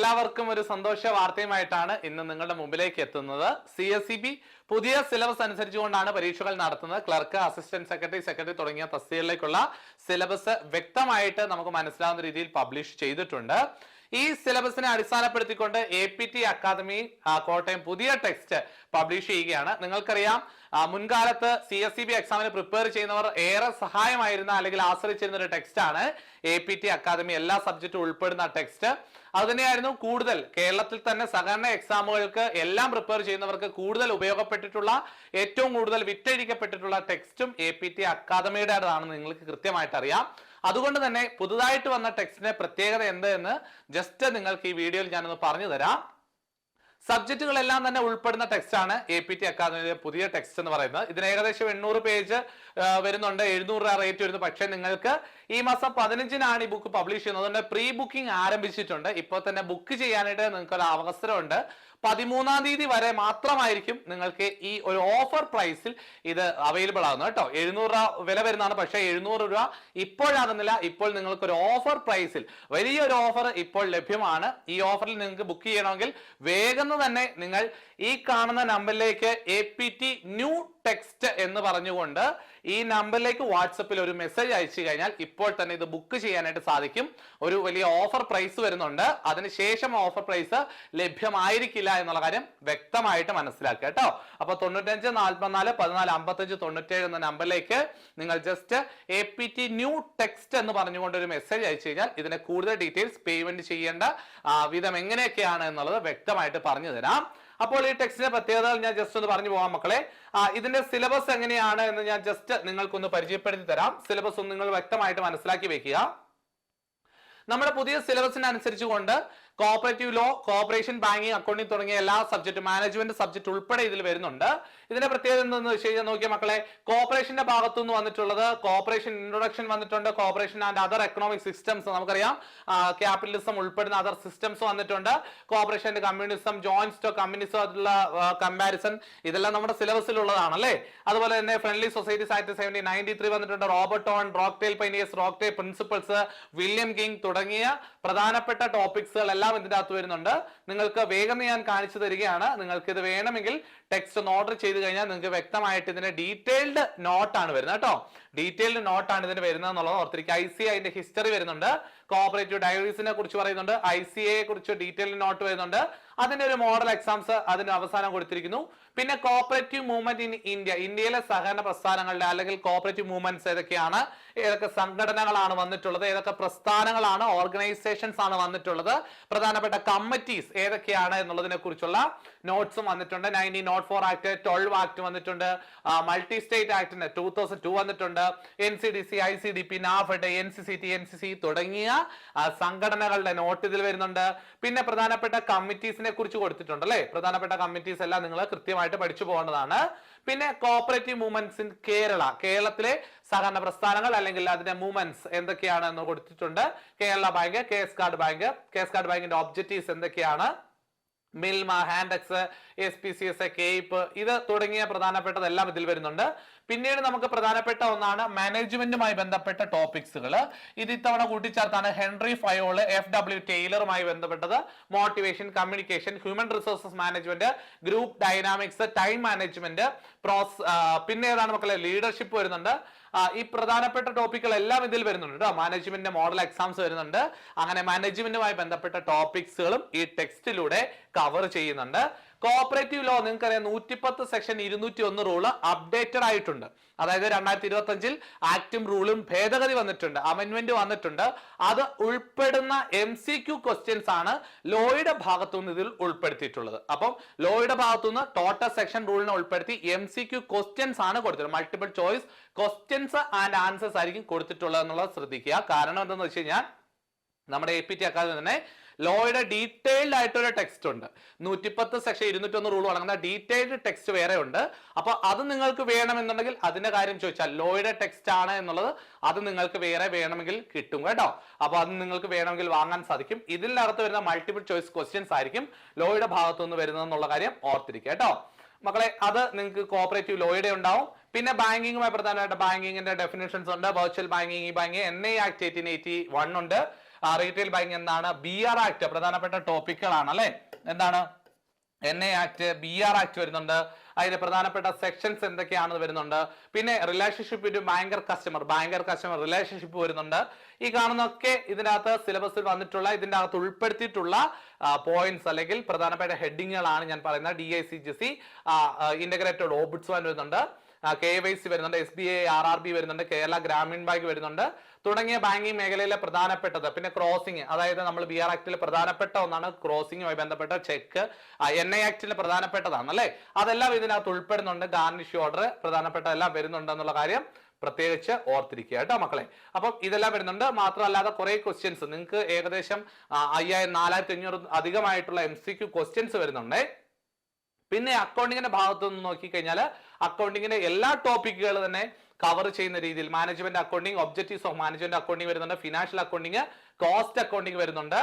എല്ലാവർക്കും ഒരു സന്തോഷ വാർത്തയുമായിട്ടാണ് ഇന്ന് നിങ്ങളുടെ മുമ്പിലേക്ക് എത്തുന്നത്. CSEB പുതിയ സിലബസ് അനുസരിച്ചുകൊണ്ടാണ് പരീക്ഷകൾ നടത്തുന്നത്. ക്ലർക്ക്, അസിസ്റ്റന്റ് സെക്രട്ടറി തുടങ്ങിയ തസ്തികകളിലേക്കുള്ള സിലബസ് വ്യക്തമായിട്ട് നമുക്ക് മനസ്സിലാവുന്ന രീതിയിൽ പബ്ലിഷ് ചെയ്തിട്ടുണ്ട്. ഈ സിലബസിനെ അടിസ്ഥാനപ്പെടുത്തിക്കൊണ്ട് APT അക്കാദമി കോട്ടയം പുതിയ ടെക്സ്റ്റ് പബ്ലിഷ് ചെയ്യുകയാണ്. നിങ്ങൾക്കറിയാം, മുൻകാലത്ത് CSEB എക്സാമിന് പ്രിപ്പയർ ചെയ്യുന്നവർ ഏറെ സഹായമായിരുന്ന അല്ലെങ്കിൽ ആശ്രയിച്ചിരുന്ന ഒരു ടെക്സ്റ്റ് ആണ് APT അക്കാദമി. എല്ലാ സബ്ജക്റ്റും ഉൾപ്പെടുന്ന ടെക്സ്റ്റ് അത് തന്നെയായിരുന്നു കൂടുതൽ കേരളത്തിൽ തന്നെ സഹകരണ എക്സാമുകൾക്ക് എല്ലാം പ്രിപ്പയർ ചെയ്യുന്നവർക്ക് കൂടുതൽ ഉപയോഗപ്പെട്ടിട്ടുള്ള, ഏറ്റവും കൂടുതൽ വിറ്റഴിക്കപ്പെട്ടിട്ടുള്ള ടെക്സ്റ്റും APT അക്കാദമിയുടേതാണെന്ന് നിങ്ങൾക്ക് കൃത്യമായിട്ട് അറിയാം. അതുകൊണ്ട് തന്നെ പുതുതായിട്ട് വന്ന ടെക്സ്റ്റിന്റെ പ്രത്യേകത എന്ത് എന്ന് ജസ്റ്റ് നിങ്ങൾക്ക് ഈ വീഡിയോയിൽ ഞാനൊന്ന് പറഞ്ഞു തരാം. സബ്ജക്റ്റുകളെല്ലാം തന്നെ ഉൾപ്പെടുന്ന ടെക്സ്റ്റ് ആണ് APT അക്കാദമിയുടെ പുതിയ ടെക്സ്റ്റ് എന്ന് പറയുന്നത്. ഇതിന് ഏകദേശം 800 പേജ് വരുന്നുണ്ട്, 700 രൂപ റേറ്റ് വരുന്നു. പക്ഷെ നിങ്ങൾക്ക് ഈ മാസം 15-നാണ് ഈ ബുക്ക് പബ്ലിഷ് ചെയ്യുന്നത്. അതുകൊണ്ട് പ്രീ ബുക്കിംഗ് ആരംഭിച്ചിട്ടുണ്ട്. ഇപ്പോൾ തന്നെ ബുക്ക് ചെയ്യാനായിട്ട് നിങ്ങൾക്ക് ഒരു അവസരമുണ്ട്. 13-ാം തീയതി വരെ മാത്രമായിരിക്കും നിങ്ങൾക്ക് ഈ ഒരു ഓഫർ പ്രൈസിൽ ഇത് അവൈലബിൾ ആകുന്നത് കേട്ടോ. 700 രൂപ വില വരുന്നതാണ്. പക്ഷേ 700 രൂപ ഇപ്പോഴാകുന്നില്ല. ഇപ്പോൾ നിങ്ങൾക്ക് ഒരു ഓഫർ പ്രൈസിൽ വലിയൊരു ഓഫർ ഇപ്പോൾ ലഭ്യമാണ്. ഈ ഓഫറിൽ നിങ്ങൾക്ക് ബുക്ക് ചെയ്യണമെങ്കിൽ വേഗം തന്നെ നിങ്ങൾ ഈ കാണുന്ന നമ്പറിലേക്ക് APT ന്യൂ ടെക്സ്റ്റ് എന്ന് പറഞ്ഞുകൊണ്ട് ഈ നമ്പറിലേക്ക് വാട്സപ്പിൽ ഒരു മെസ്സേജ് അയച്ചു കഴിഞ്ഞാൽ ഇപ്പോൾ തന്നെ ഇത് ബുക്ക് ചെയ്യാനായിട്ട് സാധിക്കും. ഒരു വലിയ ഓഫർ പ്രൈസ് വരുന്നുണ്ട്. അതിനുശേഷം ഓഫർ പ്രൈസ് ലഭ്യമായിരിക്കില്ല എന്നുള്ള കാര്യം വ്യക്തമായിട്ട് മനസ്സിലാക്കുക കേട്ടോ. അപ്പൊ 95 44 14 55 97 എന്ന നമ്പറിലേക്ക് നിങ്ങൾ ജസ്റ്റ് APT ന്യൂ ടെക്സ്റ്റ് എന്ന് പറഞ്ഞുകൊണ്ട് ഒരു മെസ്സേജ് അയച്ചു കഴിഞ്ഞാൽ ഇതിന്റെ കൂടുതൽ ഡീറ്റെയിൽസ്, പേയ്മെന്റ് ചെയ്യേണ്ട വിധം എങ്ങനെയൊക്കെയാണ് എന്നുള്ളത് വ്യക്തമായിട്ട് പറഞ്ഞു തരാം. അപ്പോൾ ഈ ടെക്സ്റ്റിന്റെ പ്രത്യേകതകൾ ഞാൻ ജസ്റ്റ് ഒന്ന് പറഞ്ഞു പോകാം മക്കളെ. ഇതിന്റെ സിലബസ് എങ്ങനെയാണ് എന്ന് ഞാൻ ജസ്റ്റ് നിങ്ങൾക്കൊന്ന് പരിചയപ്പെടുത്തി തരാം. സിലബസ് ഒന്ന് നിങ്ങൾ വ്യക്തമായിട്ട് മനസ്സിലാക്കി വെക്കുക. നമ്മുടെ പുതിയ സിലബസിന് അനുസരിച്ചുകൊണ്ട് cooperative law, corporation, banking, accounting തുടങ്ങിയ എല്ലാ സബ്ജക്ട്, മാനേജ്മെന്റ് സബ്ജക്ട് ഉൾപ്പെടെ ഇതിൽ വരുന്നുണ്ട്. ഇതിന്റെ പ്രത്യേകത എന്താണെന്ന് വെച്ച് കഴിഞ്ഞാൽ നോക്കിയ മക്കളെ, കോർപ്പറേഷന്റെ ഭാഗത്തു നിന്ന് വന്നിട്ടുള്ളത് കോർപ്പറേഷൻ ഇൻട്രൊഡക്ഷൻ വന്നിട്ടുണ്ട്. Corporation and other economic systems, നമുക്കറിയാം ക്യാപിറ്റലിസം ഉൾപ്പെടുന്ന അതർ സിസ്റ്റംസ് വന്നിട്ടുണ്ട്. Corporation, communism, joint stock communism ആയിട്ടുള്ള കമ്പാരിസൺ, ഇതെല്ലാം നമ്മുടെ സിലബസിലുള്ളതാണ് അല്ലേ. അതുപോലെ തന്നെ ഫ്രണ്ട്ലി സൊസൈറ്റീസ് ആക്ട് 1793 വന്നിട്ടുണ്ട്. Robert Owen, Rochdale pioneers, Rochdale principles, William King തുടങ്ങിയ പ്രധാനപ്പെട്ട ടോപ്പിക്സുകൾ എല്ലാം ഇതിന്റെ അകത്ത് വരുന്നുണ്ട്. നിങ്ങൾക്ക് വേഗം ഞാൻ കാണിച്ചു തരികയാണ്. നിങ്ങൾക്ക് ഇത് വേണമെങ്കിൽ ടെക്സ്റ്റ് ഒന്ന് ഓർഡർ ചെയ്ത് കഴിഞ്ഞാൽ നിങ്ങൾക്ക് വ്യക്തമായിട്ട് ഇതിന്റെ ഡീറ്റെയിൽഡ് നോട്ടാണ് വരുന്നത് കേട്ടോ. ഡീറ്റെയിൽഡ് നോട്ടാണ് ഇതിന് വരുന്നത് എന്നുള്ളത് ഓർത്തിരിക്കുക. ICA അതിന്റെ ഹിസ്റ്ററി വരുന്നുണ്ട്. കോഓപ്പറേറ്റീവ് ഡയറീസിനെ കുറിച്ച് പറയുന്നുണ്ട്. ICA കുറിച്ച് ഡീറ്റെയിൽഡ് നോട്ട് വരുന്നുണ്ട്. അതിന്റെ ഒരു മോഡൽ എക്സാംസ് അതിന് അവസാനം കൊടുത്തിരിക്കുന്നു. പിന്നെ കോഓപ്പറേറ്റീവ് മൂവ്മെന്റ് ഇൻ ഇന്ത്യ, ഇന്ത്യയിലെ സഹകരണ പ്രസ്ഥാനങ്ങളുടെ അല്ലെങ്കിൽ കോഓപ്പറേറ്റീവ് മൂവ്മെന്റ്സ് ഏതൊക്കെയാണ്, ഏതൊക്കെ സംഘടനകളാണ് വന്നിട്ടുള്ളത്, ഏതൊക്കെ പ്രസ്ഥാനങ്ങളാണ്, ഓർഗനൈസേഷൻസ് ആണ് വന്നിട്ടുള്ളത്, പ്രധാനപ്പെട്ട കമ്മിറ്റീസ് ഏതൊക്കെയാണ് എന്നുള്ളതിനെ കുറിച്ചുള്ള നോട്ട്സും വന്നിട്ടുണ്ട്. 1904 ആക്ട്, 12 ആക്ട് വന്നിട്ടുണ്ട്. മൾട്ടി സ്റ്റേറ്റ് ആക്ടിന്റെ 2002 വന്നിട്ടുണ്ട്. NCDC, ICDP, NAFED, NCCT, NCC തുടങ്ങിയ സംഘടനകളുടെ നോട്ട് ഇതിൽ വരുന്നുണ്ട്. പിന്നെ പ്രധാനപ്പെട്ട കമ്മിറ്റീസിനെ കുറിച്ച് കൊടുത്തിട്ടുണ്ട് അല്ലെ. പ്രധാനപ്പെട്ട കമ്മിറ്റീസ് എല്ലാം നിങ്ങൾ കൃത്യമായിട്ട് പഠിച്ചു പോകേണ്ടതാണ്. പിന്നെ കോഓപ്പറേറ്റീവ് മൂവ്മെന്റ്സ് ഇൻ കേരള, കേരളത്തിലെ സഹകരണ പ്രസ്ഥാനങ്ങൾ അല്ലെങ്കിൽ അതിന്റെ മൂവ്മെന്റ്സ് എന്തൊക്കെയാണ് എന്ന് കൊടുത്തിട്ടുണ്ട്. കേരള ബാങ്ക്, കേസ് കാർഡ് ബാങ്കിന്റെ ഒബ്ജക്റ്റീവ്സ് എന്തൊക്കെയാണ്, മിൽമ, ഹാൻഡെക്സ്, SPCS, കേപ്പ്, ഇത് തുടങ്ങിയ പ്രധാനപ്പെട്ടതെല്ലാം ഇതിൽ വരുന്നുണ്ട്. പിന്നീട് നമുക്ക് പ്രധാനപ്പെട്ട ഒന്നാണ് മാനേജ്മെന്റുമായി ബന്ധപ്പെട്ട ടോപ്പിക്സുകൾ. ഇത് ഇത്തവണ കൂട്ടിച്ചേർത്താണ്. ഹെൻറി ഫയോള്, FW ടൈലറുമായി ബന്ധപ്പെട്ടത്, motivation, communication, human resources management, group dynamics, time management, പിന്നെ ഏതാണ് മക്കളെ, ലീഡർഷിപ്പ് വരുന്നുണ്ട്. ഈ പ്രധാനപ്പെട്ട ടോപ്പിക്കുകൾ എല്ലാം ഇതിൽ വരുന്നുണ്ട് കേട്ടോ. മാനേജ്മെന്റ് മോഡൽ എക്സാംസ് വരുന്നുണ്ട്. അങ്ങനെ മാനേജ്മെന്റുമായി ബന്ധപ്പെട്ട ടോപ്പിക്സുകളും ഈ ടെക്സ്റ്റിലൂടെ കവർ ചെയ്യുന്നുണ്ട്. കോഓപ്പറേറ്റീവ് ലോ നിങ്ങൾക്കറിയാം, 110 സെക്ഷൻ 201 റൂള് അപ്ഡേറ്റഡ് ആയിട്ടുണ്ട്. അതായത് 2025 ആക്ടും റൂളും ഭേദഗതി വന്നിട്ടുണ്ട്, അമെന്റ്മെന്റ് വന്നിട്ടുണ്ട്. അത് ഉൾപ്പെടുന്ന MCQ ക്വസ്റ്റ്യൻസ് ആണ് ലോയുടെ ഭാഗത്തുനിന്ന് ഇതിൽ ഉൾപ്പെടുത്തിയിട്ടുള്ളത്. അപ്പം ലോയുടെ ഭാഗത്തുനിന്ന് ടോട്ടൽ സെക്ഷൻ റൂളിനെ ഉൾപ്പെടുത്തി MCQ ക്വസ്റ്റ്യൻസ് ആണ് കൊടുത്തിട്ടുള്ളത്. Multiple choice questions and answers ആയിരിക്കും കൊടുത്തിട്ടുള്ളത് എന്നുള്ളത് ശ്രദ്ധിക്കുക. കാരണം എന്താണെന്ന് വെച്ച് കഴിഞ്ഞാൽ നമ്മുടെ APT അക്കാദമി തന്നെ ലോയുടെ ഡീറ്റെയിൽഡ് ആയിട്ടൊരു ടെക്സ്റ്റ് ഉണ്ട്. 110 സെക്ഷൻ 201 റൂൾ അടങ്ങുന്ന ഡീറ്റെയിൽഡ് ടെക്സ്റ്റ് വേറെ ഉണ്ട്. അപ്പൊ അത് നിങ്ങൾക്ക് വേണമെന്നുണ്ടെങ്കിൽ അതിന്റെ കാര്യം ചോദിച്ചാൽ ലോയുടെ ടെക്സ്റ്റ് ആണ് എന്നുള്ളത് അത് നിങ്ങൾക്ക് വേറെ വേണമെങ്കിൽ കിട്ടും കേട്ടോ. അപ്പൊ അത് നിങ്ങൾക്ക് വേണമെങ്കിൽ വാങ്ങാൻ സാധിക്കും. ഇതിനകത്ത് വരുന്ന മൾട്ടിപ്പിൾ ചോയ്സ് ക്വസ്റ്റ്യൻസ് ആയിരിക്കും ലോയുടെ ഭാഗത്തു നിന്ന് വരുന്നത് എന്നുള്ള കാര്യം ഓർത്തിരിക്കുക കേട്ടോ മക്കളെ. അത് നിങ്ങൾക്ക് കോഓപ്പറേറ്റീവ് ലോയുടെ ഉണ്ടാവും. പിന്നെ ബാങ്കിങ്ങുമായി പ്രധാനമായിട്ട് ബാങ്കിങ്ങിന്റെ ഡെഫിനിഷൻസ് ഉണ്ട്. വെർച്വൽ ബാങ്കിങ്, ഈ ബാങ്കിങ്, NI ആക്ട് 1881 ഉണ്ട്. റീറ്റെയിൽ ബാങ്കിങ് എന്താണ്, BR ആക്ട് പ്രധാനപ്പെട്ട ടോപ്പിക്കുകളാണ് അല്ലെ. എന്താണ് NA ആക്ട്, BR ആക്ട് വരുന്നുണ്ട്, അതിന്റെ പ്രധാനപ്പെട്ട സെക്ഷൻസ് എന്തൊക്കെയാണെന്ന് വരുന്നുണ്ട്. പിന്നെ relationship between banker customer relationship വരുന്നുണ്ട്. ഈ കാണുന്നൊക്കെ ഇതിനകത്ത് സിലബസിൽ വന്നിട്ടുള്ള, ഇതിന്റെ അകത്ത് ഉൾപ്പെടുത്തിയിട്ടുള്ള പോയിന്റ്സ് അല്ലെങ്കിൽ പ്രധാനപ്പെട്ട ഹെഡിങ്ങുകളാണ് ഞാൻ പറയുന്നത്. DICGC ഇന്റഗ്രേറ്റഡ് ഓംബുഡ്സ്മാൻ വരുന്നുണ്ട്, KYC വരുന്നുണ്ട്, SBI RRB വരുന്നുണ്ട്, കേരള ഗ്രാമീൺ ബാങ്ക് വരുന്നുണ്ട് തുടങ്ങിയ ബാങ്കിങ് മേഖലയിലെ പ്രധാനപ്പെട്ടത്. പിന്നെ ക്രോസിംഗ്, അതായത് നമ്മൾ BR ആക്ടിൽ പ്രധാനപ്പെട്ട ഒന്നാണ് ക്രോസിംഗുമായി ബന്ധപ്പെട്ട ചെക്ക്, NI ആക്ടിൽ പ്രധാനപ്പെട്ടതാണ് അല്ലെ. അതെല്ലാം ഇതിനകത്ത് ഉൾപ്പെടുന്നുണ്ട്. ഗാർണിഷ് ഓർഡർ പ്രധാനപ്പെട്ടതെല്ലാം വരുന്നുണ്ട് എന്നുള്ള കാര്യം പ്രത്യേകിച്ച് ഓർത്തിരിക്കുക കേട്ടോ മക്കളെ. അപ്പം ഇതെല്ലാം വരുന്നുണ്ട്. മാത്രമല്ലാതെ കുറെ ക്വസ്റ്റ്യൻസ് നിങ്ങൾക്ക് ഏകദേശം 4500 അധികമായിട്ടുള്ള MCQ ക്വസ്റ്റ്യൻസ് വരുന്നുണ്ട്. പിന്നെ അക്കൗണ്ടിങ്ങിന്റെ ഭാഗത്ത് നിന്ന് നോക്കിക്കഴിഞ്ഞാൽ അക്കൗണ്ടിങ്ങിന്റെ എല്ലാ ടോപ്പിക്കുകൾ തന്നെ കവർ ചെയ്യുന്ന രീതിയിൽ management accounting, objectives of management accounting വരുന്നുണ്ട്, ഫിനാൻഷ്യൽ അക്കൗണ്ടിങ്, കോസ്റ്റ് അക്കൗണ്ടിങ് വരുന്നുണ്ട്,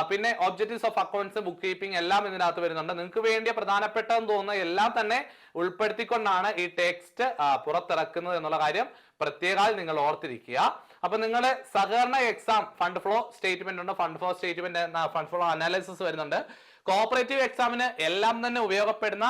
പിന്നെ objectives of accounts, book keeping എല്ലാം ഇതിനകത്ത് വരുന്നുണ്ട്. നിങ്ങൾക്ക് വേണ്ടിയ പ്രധാനപ്പെട്ടതെന്ന് തോന്നുന്ന എല്ലാം തന്നെ ഉൾപ്പെടുത്തിക്കൊണ്ടാണ് ഈ ടെക്സ്റ്റ് പുറത്തിറക്കുന്നത് എന്നുള്ള കാര്യം പ്രത്യേകം നിങ്ങൾ ഓർത്തിരിക്കുക. അപ്പൊ നിങ്ങളുടെ സഹകരണ എക്സാം ഫണ്ട് ഫ്ലോ സ്റ്റേറ്റ്മെന്റ് ഉണ്ട്, ഫണ്ട് ഫ്ലോ അനാലിസിസ് വരുന്നുണ്ട്. കോപ്പറേറ്റീവ് എക്സാമിന് എല്ലാം തന്നെ ഉപയോഗപ്പെടുന്ന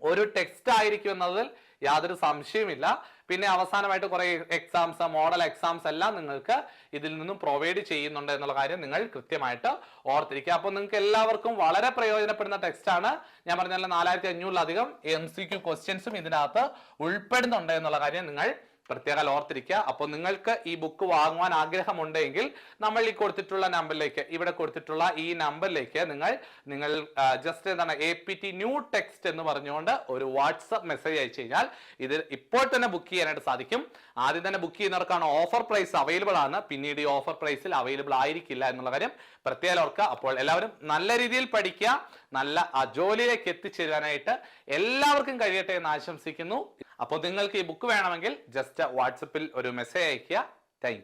ഒരു ടെക്സ്റ്റ് ആയിരിക്കും എന്നതിൽ യാതൊരു സംശയമില്ല. പിന്നെ അവസാനമായിട്ട് കുറെ എക്സാംസ്, മോഡൽ എക്സാംസ് എല്ലാം നിങ്ങൾക്ക് ഇതിൽ നിന്നും പ്രൊവൈഡ് ചെയ്യുന്നുണ്ട് എന്നുള്ള കാര്യം നിങ്ങൾ കൃത്യമായിട്ട് ഓർത്തിരിക്കുക. അപ്പൊ നിങ്ങൾക്ക് എല്ലാവർക്കും വളരെ പ്രയോജനപ്പെടുന്ന ടെക്സ്റ്റ് ആണ്. ഞാൻ പറഞ്ഞാൽ 4500 MCQ ക്വസ്റ്റ്യൻസും ഇതിനകത്ത് ഉൾപ്പെടുന്നുണ്ട് എന്നുള്ള കാര്യം നിങ്ങൾ പ്രത്യേകം ഓർത്തിരിക്കുക. അപ്പോൾ നിങ്ങൾക്ക് ഈ ബുക്ക് വാങ്ങുവാൻ ആഗ്രഹമുണ്ടെങ്കിൽ നമ്മൾ ഈ കൊടുത്തിട്ടുള്ള നമ്പറിലേക്ക്, ഇവിടെ കൊടുത്തിട്ടുള്ള ഈ നമ്പറിലേക്ക് നിങ്ങൾ ജസ്റ്റ് എന്താണ് APT ന്യൂ ടെക്സ്റ്റ് എന്ന് പറഞ്ഞുകൊണ്ട് ഒരു വാട്സപ്പ് മെസ്സേജ് അയച്ചു കഴിഞ്ഞാൽ ഇത് ഇപ്പോൾ തന്നെ ബുക്ക് ചെയ്യാനായിട്ട് സാധിക്കും. ആദ്യം തന്നെ ബുക്ക് ചെയ്യുന്നവർക്കാണ് ഓഫർ പ്രൈസ് അവൈലബിൾ ആണ്, പിന്നീട് ഈ ഓഫർ പ്രൈസിൽ അവൈലബിൾ ആയിരിക്കില്ല എന്നുള്ള കാര്യം പ്രത്യേകം ഓർക്കുക. അപ്പോൾ എല്ലാവരും നല്ല രീതിയിൽ പഠിക്കുക, നല്ല ജോലിയിലേക്ക് എത്തിച്ചേരാനായിട്ട് എല്ലാവർക്കും കഴിയട്ടെ എന്ന് ആശംസിക്കുന്നു. അപ്പോൾ നിങ്ങൾക്ക് ഈ ബുക്ക് വേണമെങ്കിൽ ജസ്റ്റ് വാട്സപ്പിൽ ഒരു മെസ്സേജ് അയക്കുക. Thank you.